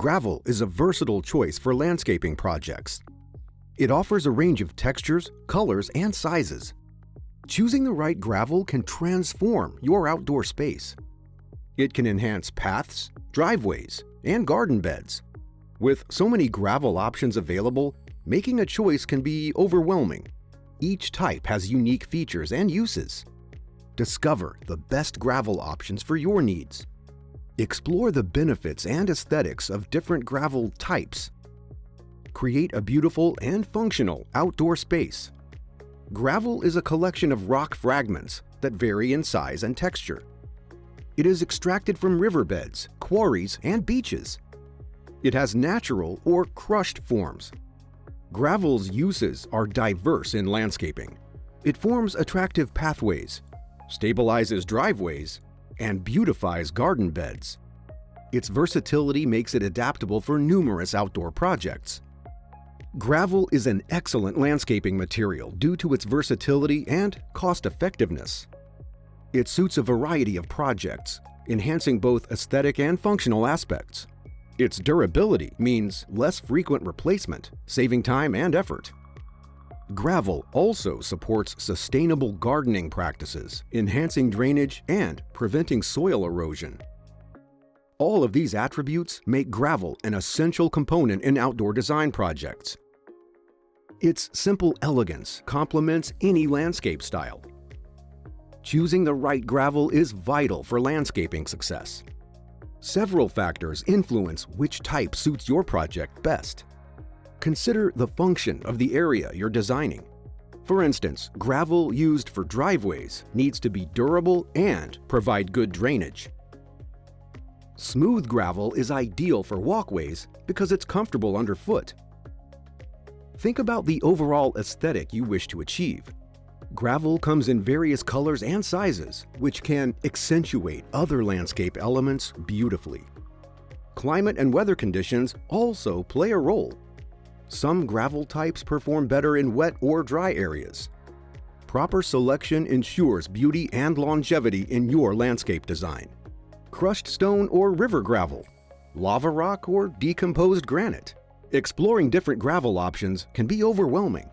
Gravel is a versatile choice for landscaping projects. It offers a range of textures, colors, and sizes. Choosing the right gravel can transform your outdoor space. It can enhance paths, driveways, and garden beds. With so many gravel options available, making a choice can be overwhelming. Each type has unique features and uses. Discover the best gravel options for your needs. Explore the benefits and aesthetics of different gravel types. Create a beautiful and functional outdoor space. Gravel is a collection of rock fragments that vary in size and texture. It is extracted from riverbeds, quarries, and beaches. It has natural or crushed forms. Gravel's uses are diverse in landscaping. It forms attractive pathways, stabilizes driveways, and beautifies garden beds. Its versatility makes it adaptable for numerous outdoor projects. Gravel is an excellent landscaping material due to its versatility and cost-effectiveness. It suits a variety of projects, enhancing both aesthetic and functional aspects. Its durability means less frequent replacement, saving time and effort. Gravel also supports sustainable gardening practices, enhancing drainage and preventing soil erosion. All of these attributes make gravel an essential component in outdoor design projects. Its simple elegance complements any landscape style. Choosing the right gravel is vital for landscaping success. Several factors influence which type suits your project best. Consider the function of the area you're designing. For instance, gravel used for driveways needs to be durable and provide good drainage. Smooth gravel is ideal for walkways because it's comfortable underfoot. Think about the overall aesthetic you wish to achieve. Gravel comes in various colors and sizes, which can accentuate other landscape elements beautifully. Climate and weather conditions also play a role. Some gravel types perform better in wet or dry areas. Proper selection ensures beauty and longevity in your landscape design. Crushed stone or river gravel, lava rock or decomposed granite. Exploring different gravel options can be overwhelming.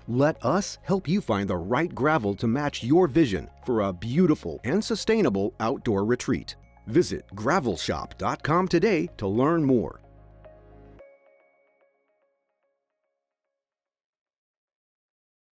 Let us help you find the right gravel to match your vision for a beautiful and sustainable outdoor retreat. Visit gravelshop.com today to learn more.